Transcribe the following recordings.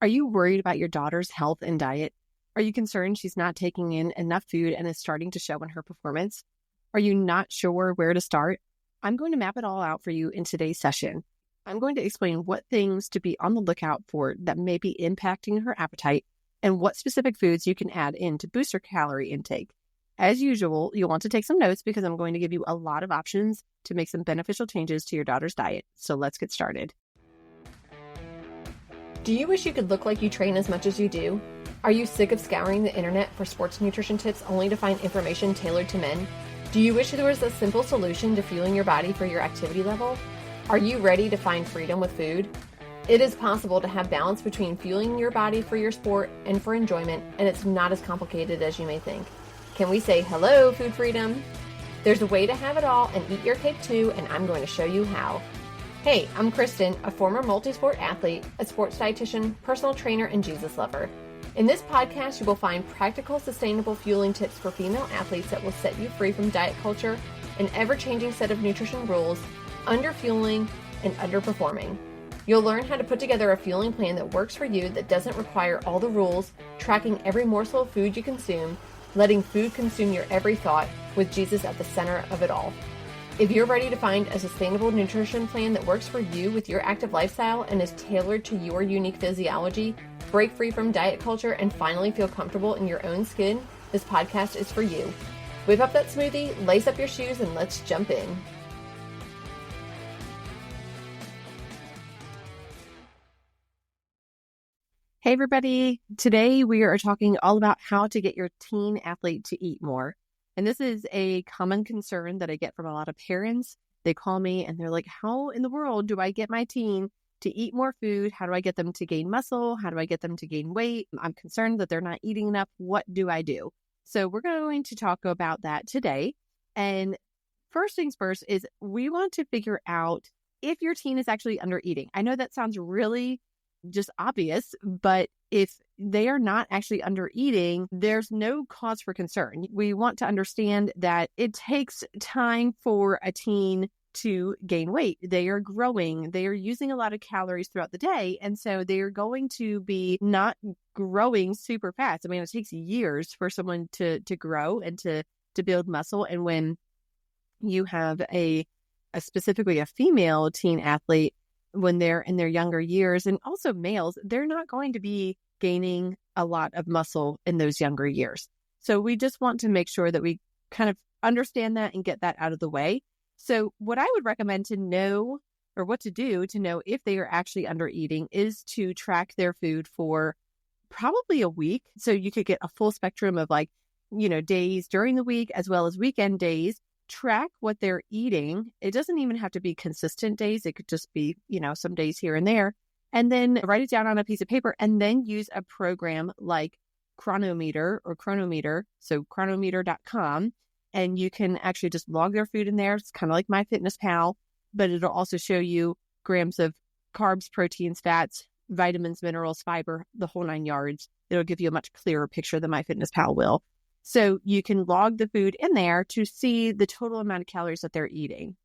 Are you worried about your daughter's health and diet? Are you concerned she's not taking in enough food and is starting to show in her performance? Are you not sure where to start? I'm going to map it all out for you in today's session. I'm going to explain what things to be on the lookout for that may be impacting her appetite and what specific foods you can add in to boost her calorie intake. As usual, you'll want to take some notes because I'm going to give you a lot of options to make some beneficial changes to your daughter's diet. So let's get started. Do you wish you could look like you train as much as you do? Are you sick of scouring the internet for sports nutrition tips only to find information tailored to men? Do you wish there was a simple solution to fueling your body for your activity level? Are you ready to find freedom with food? It is possible to have balance between fueling your body for your sport and for enjoyment, and it's not as complicated as you may think. Can we say hello, food freedom? There's a way to have it all and eat your cake too, and I'm going to show you how. Hey, I'm Kristen, a former multi-sport athlete, a sports dietitian, personal trainer, and Jesus lover. In this podcast, you will find practical, sustainable fueling tips for female athletes that will set you free from diet culture, an ever-changing set of nutrition rules, under-fueling, and underperforming. You'll learn how to put together a fueling plan that works for you that doesn't require all the rules, tracking every morsel of food you consume, letting food consume your every thought, with Jesus at the center of it all. If you're ready to find a sustainable nutrition plan that works for you with your active lifestyle and is tailored to your unique physiology, break free from diet culture, and finally feel comfortable in your own skin, this podcast is for you. Whip up that smoothie, lace up your shoes, and let's jump in. Hey everybody, today we are talking all about how to get your teen athlete to eat more. And this is a common concern that I get from a lot of parents. They call me and they're like, how in the world do I get my teen to eat more food? How do I get them to gain muscle? How do I get them to gain weight? I'm concerned that they're not eating enough. What do I do? So we're going to talk about that today. And first things first is we want to figure out if your teen is actually under eating. I know that sounds really just obvious, but if they are not actually under eating, there's no cause for concern. We want to understand that it takes time for a teen to gain weight. They are growing. They are using a lot of calories throughout the day. And so they are going to be not growing super fast. I mean, it takes years for someone to grow and to build muscle. And when you have a specifically a female teen athlete, when they're in their younger years, and also males, they're not going to be gaining a lot of muscle in those younger years. So we just want to make sure that we kind of understand that and get that out of the way. So what I would recommend to know, or what to do to know if they are actually under eating, is to track their food for probably a week. So you could get a full spectrum of days during the week as well as weekend days. Track what they're eating. It doesn't even have to be consistent days. It could just be, some days here and there. And then write it down on a piece of paper and then use a program like Chronometer. So chronometer.com. And you can actually just log their food in there. It's kind of like MyFitnessPal, but it'll also show you grams of carbs, proteins, fats, vitamins, minerals, fiber, the whole 9 yards. It'll give you a much clearer picture than MyFitnessPal will. So you can log the food in there to see the total amount of calories that they're eating.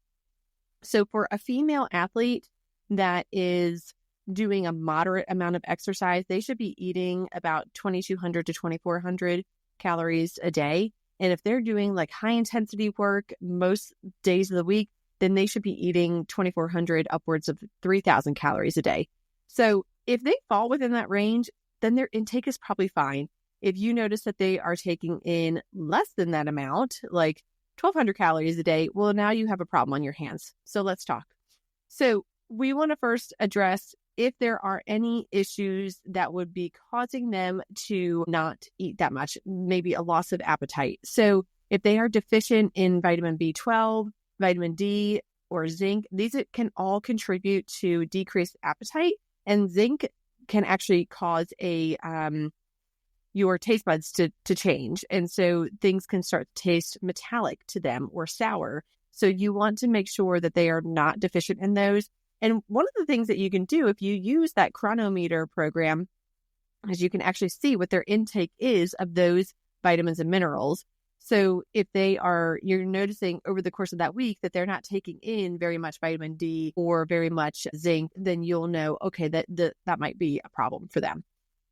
So for a female athlete that is doing a moderate amount of exercise, they should be eating about 2,200 to 2,400 calories a day. And if they're doing like high intensity work most days of the week, then they should be eating 2,400 upwards of 3,000 calories a day. So if they fall within that range, then their intake is probably fine. If you notice that they are taking in less than that amount, like 1,200 calories a day, well, now you have a problem on your hands. So let's talk. So we want to first address if there are any issues that would be causing them to not eat that much, maybe a loss of appetite. So if they are deficient in vitamin B12, vitamin D, or zinc, these can all contribute to decreased appetite. And zinc can actually cause your taste buds to change. And so things can start to taste metallic to them or sour. So you want to make sure that they are not deficient in those. And one of the things that you can do if you use that Chronometer program is you can actually see what their intake is of those vitamins and minerals. So if you're noticing over the course of that week that they're not taking in very much vitamin D or very much zinc, then you'll know, okay, that might be a problem for them.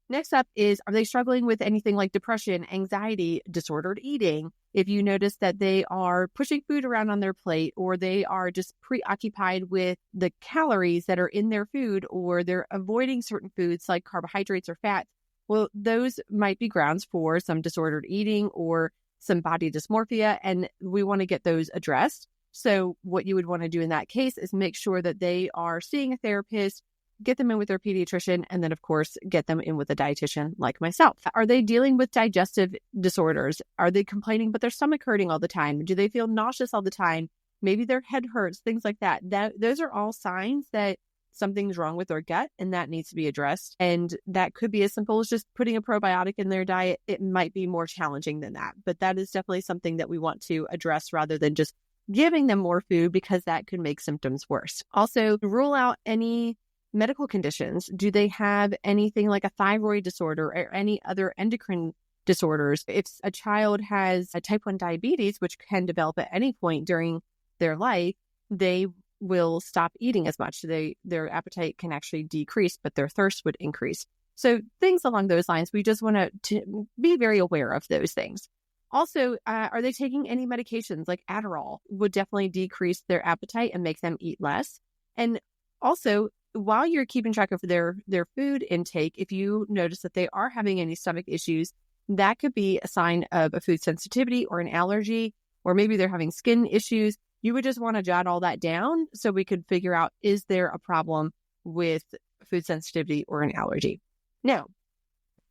Next up is, are they struggling with anything like depression, anxiety, disordered eating? If you notice that they are pushing food around on their plate, or they are just preoccupied with the calories that are in their food, or they're avoiding certain foods like carbohydrates or fats, well, those might be grounds for some disordered eating or some body dysmorphia, and we want to get those addressed. So what you would want to do in that case is make sure that they are seeing a therapist, get them in with their pediatrician, and then, of course, get them in with a dietitian like myself. Are they dealing with digestive disorders? Are they complaining but their stomach hurting all the time? Do they feel nauseous all the time? Maybe their head hurts, things like that. Those are all signs that something's wrong with their gut, and that needs to be addressed. And that could be as simple as just putting a probiotic in their diet. It might be more challenging than that, but that is definitely something that we want to address rather than just giving them more food, because that could make symptoms worse. Also, rule out any medical conditions. Do they have anything like a thyroid disorder or any other endocrine disorders? If a child has a type 1 diabetes, which can develop at any point during their life, they will stop eating as much. Their appetite can actually decrease, but their thirst would increase. So things along those lines, we just want to be very aware of those things. Also, are they taking any medications like Adderall? Would definitely decrease their appetite and make them eat less. And also, while you're keeping track of their food intake, if you notice that they are having any stomach issues, that could be a sign of a food sensitivity or an allergy, or maybe they're having skin issues. You would just want to jot all that down so we could figure out, is there a problem with food sensitivity or an allergy? Now,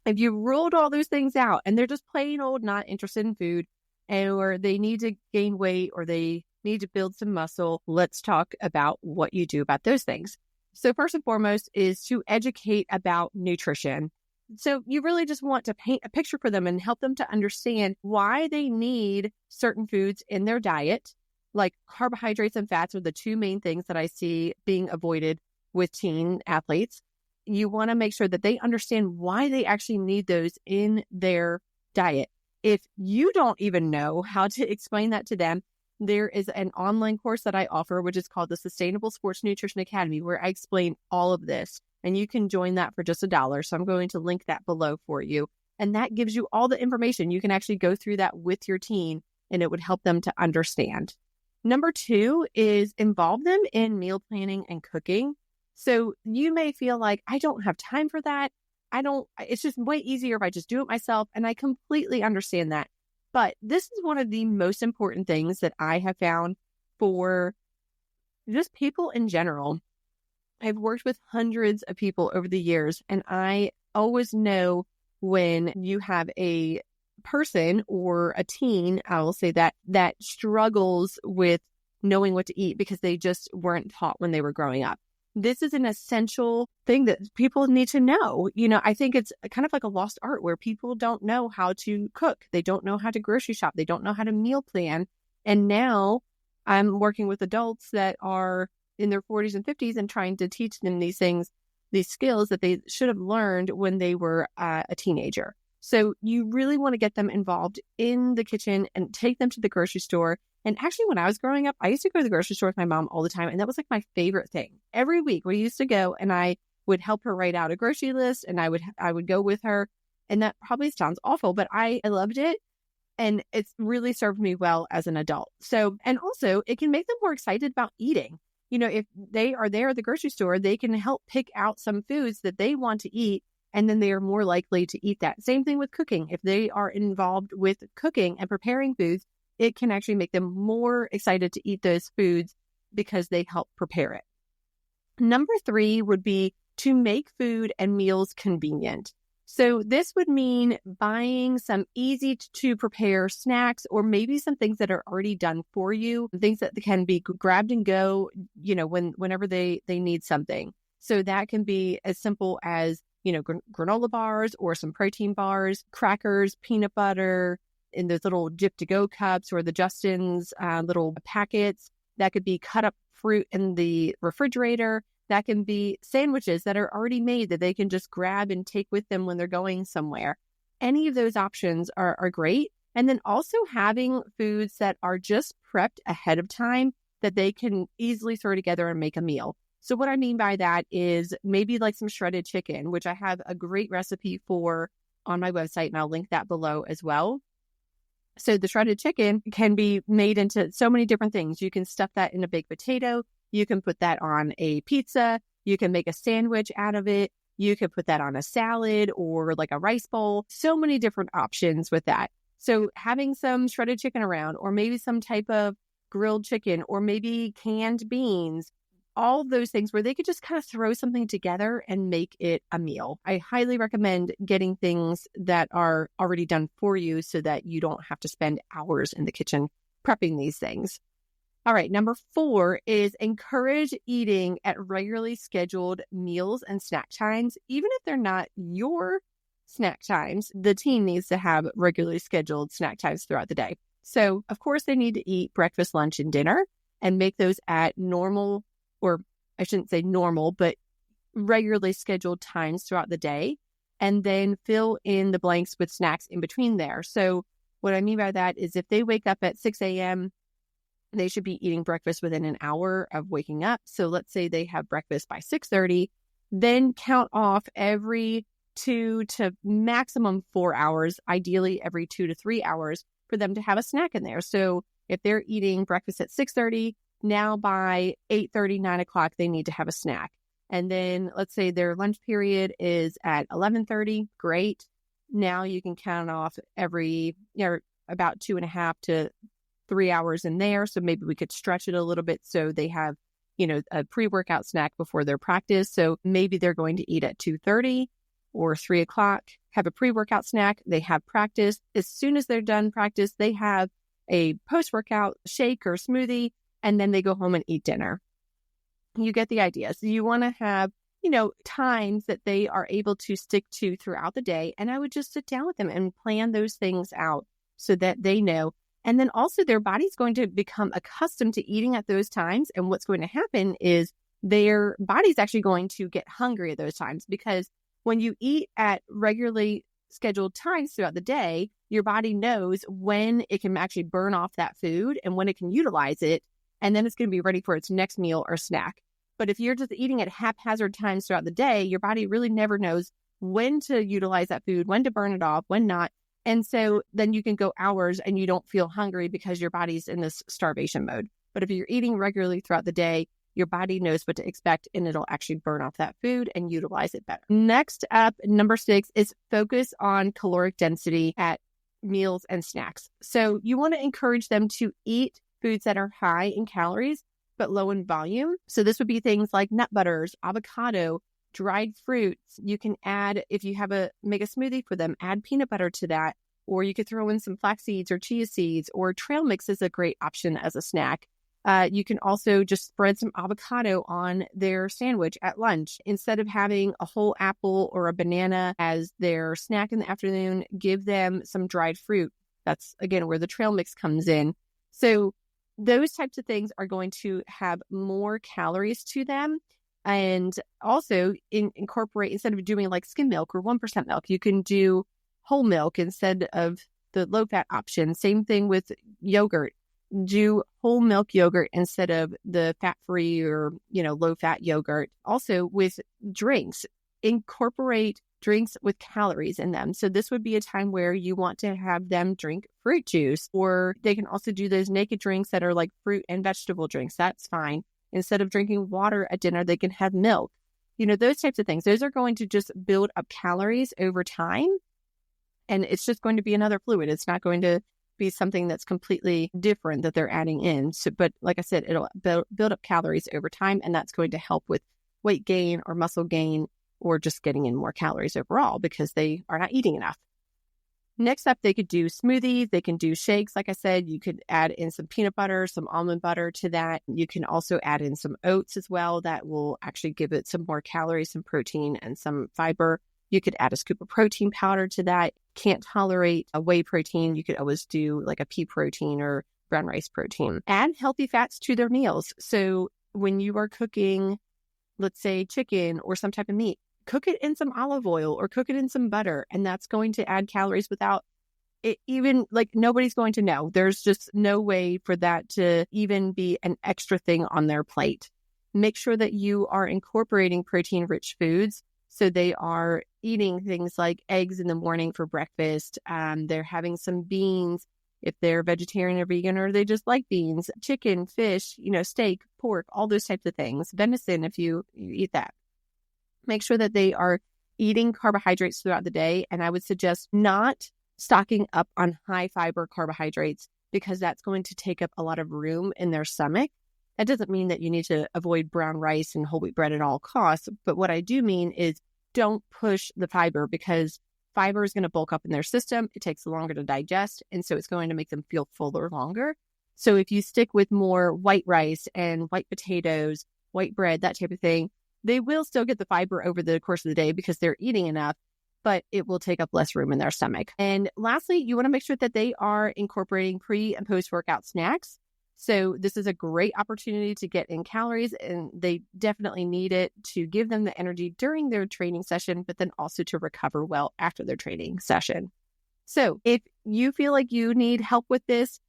if you ruled all those things out and they're just plain old not interested in food, or they need to gain weight, or they need to build some muscle, let's talk about what you do about those things. So first and foremost is to educate about nutrition. So you really just want to paint a picture for them and help them to understand why they need certain foods in their diet. Like carbohydrates and fats are the two main things that I see being avoided with teen athletes. You want to make sure that they understand why they actually need those in their diet. If you don't even know how to explain that to them, there is an online course that I offer, which is called the Sustainable Sports Nutrition Academy, where I explain all of this. And you can join that for just $1. So I'm going to link that below for you. And that gives you all the information. You can actually go through that with your teen, and it would help them to understand. Number 2 is involve them in meal planning and cooking. So you may feel like, I don't have time for that. It's just way easier if I just do it myself. And I completely understand that. But this is one of the most important things that I have found for just people in general. I've worked with hundreds of people over the years, and I always know when you have a person or a teen, I will say that struggles with knowing what to eat because they just weren't taught when they were growing up. This is an essential thing that people need to know. I think it's kind of like a lost art where people don't know how to cook. They don't know how to grocery shop. They don't know how to meal plan. And now I'm working with adults that are in their 40s and 50s and trying to teach them these things, these skills that they should have learned when they were a teenager. So you really want to get them involved in the kitchen and take them to the grocery store. And actually, when I was growing up, I used to go to the grocery store with my mom all the time. And that was like my favorite thing. Every week we used to go, and I would help her write out a grocery list, and I would go with her. And that probably sounds awful, but I loved it. And it's really served me well as an adult. So, and also it can make them more excited about eating. If they are there at the grocery store, they can help pick out some foods that they want to eat, and then they are more likely to eat that. Same thing with cooking. If they are involved with cooking and preparing foods, it can actually make them more excited to eat those foods because they help prepare it. Number 3 would be to make food and meals convenient. So this would mean buying some easy to prepare snacks, or maybe some things that are already done for you, things that can be grabbed and go, whenever they need something. So that can be as simple as, granola bars or some protein bars, crackers, peanut butter, in those little Jif to go cups, or the Justin's little packets. That could be cut up fruit in the refrigerator. That can be sandwiches that are already made that they can just grab and take with them when they're going somewhere. Any of those options are great. And then also having foods that are just prepped ahead of time that they can easily throw together and make a meal. So what I mean by that is maybe like some shredded chicken, which I have a great recipe for on my website, and I'll link that below as well. So the shredded chicken can be made into so many different things. You can stuff that in a baked potato. You can put that on a pizza. You can make a sandwich out of it. You could put that on a salad or like a rice bowl. So many different options with that. So having some shredded chicken around, or maybe some type of grilled chicken, or maybe canned beans, all of those things where they could just kind of throw something together and make it a meal. I highly recommend getting things that are already done for you so that you don't have to spend hours in the kitchen prepping these things. All right, number 4 is encourage eating at regularly scheduled meals and snack times. Even if they're not your snack times, the teen needs to have regularly scheduled snack times throughout the day. So, of course, they need to eat breakfast, lunch, and dinner and make those at normal, or I shouldn't say normal, but regularly scheduled times throughout the day, and then fill in the blanks with snacks in between there. So what I mean by that is if they wake up at 6 a.m., they should be eating breakfast within an hour of waking up. So let's say they have breakfast by 6:30, then count off every 2 to maximum 4 hours, ideally every 2 to 3 hours, for them to have a snack in there. So if they're eating breakfast at 6:30, now by 8:30, 9 o'clock, they need to have a snack. And then let's say their lunch period is at 11:30. Great. Now you can count off every, about 2.5 to 3 hours in there. So maybe we could stretch it a little bit so they have, a pre-workout snack before their practice. So maybe they're going to eat at 2:30 or 3 o'clock, have a pre-workout snack. They have practice. As soon as they're done practice, they have a post-workout shake or smoothie, and then they go home and eat dinner. You get the idea. So you want to have, times that they are able to stick to throughout the day. And I would just sit down with them and plan those things out so that they know. And then also their body's going to become accustomed to eating at those times. And what's going to happen is their body's actually going to get hungry at those times, because when you eat at regularly scheduled times throughout the day, your body knows when it can actually burn off that food and when it can utilize it. And then it's going to be ready for its next meal or snack. But if you're just eating at haphazard times throughout the day, your body really never knows when to utilize that food, when to burn it off, when not. And so then you can go hours and you don't feel hungry because your body's in this starvation mode. But if you're eating regularly throughout the day, your body knows what to expect and it'll actually burn off that food and utilize it better. Next up, number 6 is focus on caloric density at meals and snacks. So you want to encourage them to eat foods that are high in calories but low in volume. So this would be things like nut butters, avocado, dried fruits. You can add, if you make a smoothie for them, add peanut butter to that, or you could throw in some flax seeds or chia seeds, or trail mix is a great option as a snack. You can also just spread some avocado on their sandwich at lunch. Instead of having a whole apple or a banana as their snack in the afternoon, give them some dried fruit. That's, again, where the trail mix comes in. So those types of things are going to have more calories to them. And also incorporate, instead of doing like skim milk or 1% milk, you can do whole milk instead of the low-fat option. Same thing with yogurt. Do whole milk yogurt instead of the fat-free or, low-fat yogurt. Also with drinks, incorporate drinks with calories in them. So this would be a time where you want to have them drink fruit juice, or they can also do those naked drinks that are like fruit and vegetable drinks. That's fine. Instead of drinking water at dinner, they can have milk. Those types of things. Those are going to just build up calories over time. And it's just going to be another fluid. It's not going to be something that's completely different that they're adding in. So, but like I said, it'll build up calories over time, and that's going to help with weight gain or muscle gain, or just getting in more calories overall because they are not eating enough. Next up, they could do smoothies. They can do shakes. Like I said, you could add in some peanut butter, some almond butter to that. You can also add in some oats as well. That will actually give it some more calories, some protein, and some fiber. You could add a scoop of protein powder to that. Can't tolerate a whey protein, you could always do like a pea protein or brown rice protein. Add healthy fats to their meals. So when you are cooking, let's say chicken or some type of meat, cook it in some olive oil or cook it in some butter, and that's going to add calories without even like nobody's going to know. There's just no way for that to even be an extra thing on their plate. Make sure that you are incorporating protein-rich foods. So they are eating things like eggs in the morning for breakfast. They're having some beans if they're vegetarian or vegan, or they just like beans, chicken, fish, steak, pork, all those types of things. Venison, if you eat that. Make sure that they are eating carbohydrates throughout the day. And I would suggest not stocking up on high fiber carbohydrates because that's going to take up a lot of room in their stomach. That doesn't mean that you need to avoid brown rice and whole wheat bread at all costs. But what I do mean is don't push the fiber because fiber is going to bulk up in their system. It takes longer to digest. And so it's going to make them feel fuller longer. So if you stick with more white rice and white potatoes, white bread, that type of thing, they will still get the fiber over the course of the day because they're eating enough, but it will take up less room in their stomach. And lastly, you want to make sure that they are incorporating pre and post-workout snacks. So this is a great opportunity to get in calories, and they definitely need it to give them the energy during their training session, but then also to recover well after their training session. So if you feel like you need help with this,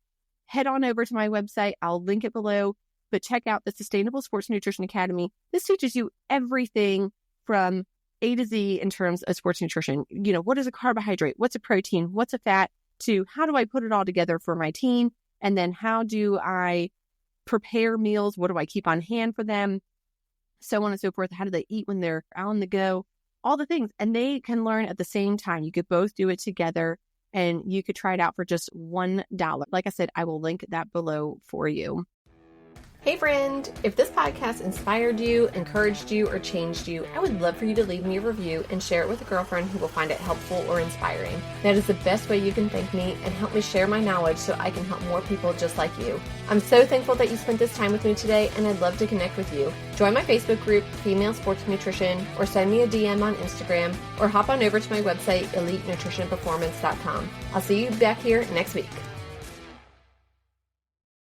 head on over to my website. I'll link it below, but check out the Sustainable Sports Nutrition Academy. This teaches you everything from A to Z in terms of sports nutrition. What is a carbohydrate? What's a protein? What's a fat? To how do I put it all together for my team? And then how do I prepare meals? What do I keep on hand for them? So on and so forth. How do they eat when they're on the go? All the things. And they can learn at the same time. You could both do it together and you could try it out for just $1. Like I said, I will link that below for you. Hey friend, if this podcast inspired you, encouraged you, or changed you, I would love for you to leave me a review and share it with a girlfriend who will find it helpful or inspiring. That is the best way you can thank me and help me share my knowledge so I can help more people just like you. I'm so thankful that you spent this time with me today, and I'd love to connect with you. Join my Facebook group, Female Sports Nutrition, or send me a DM on Instagram, or hop on over to my website, EliteNutritionPerformance.com. I'll see you back here next week.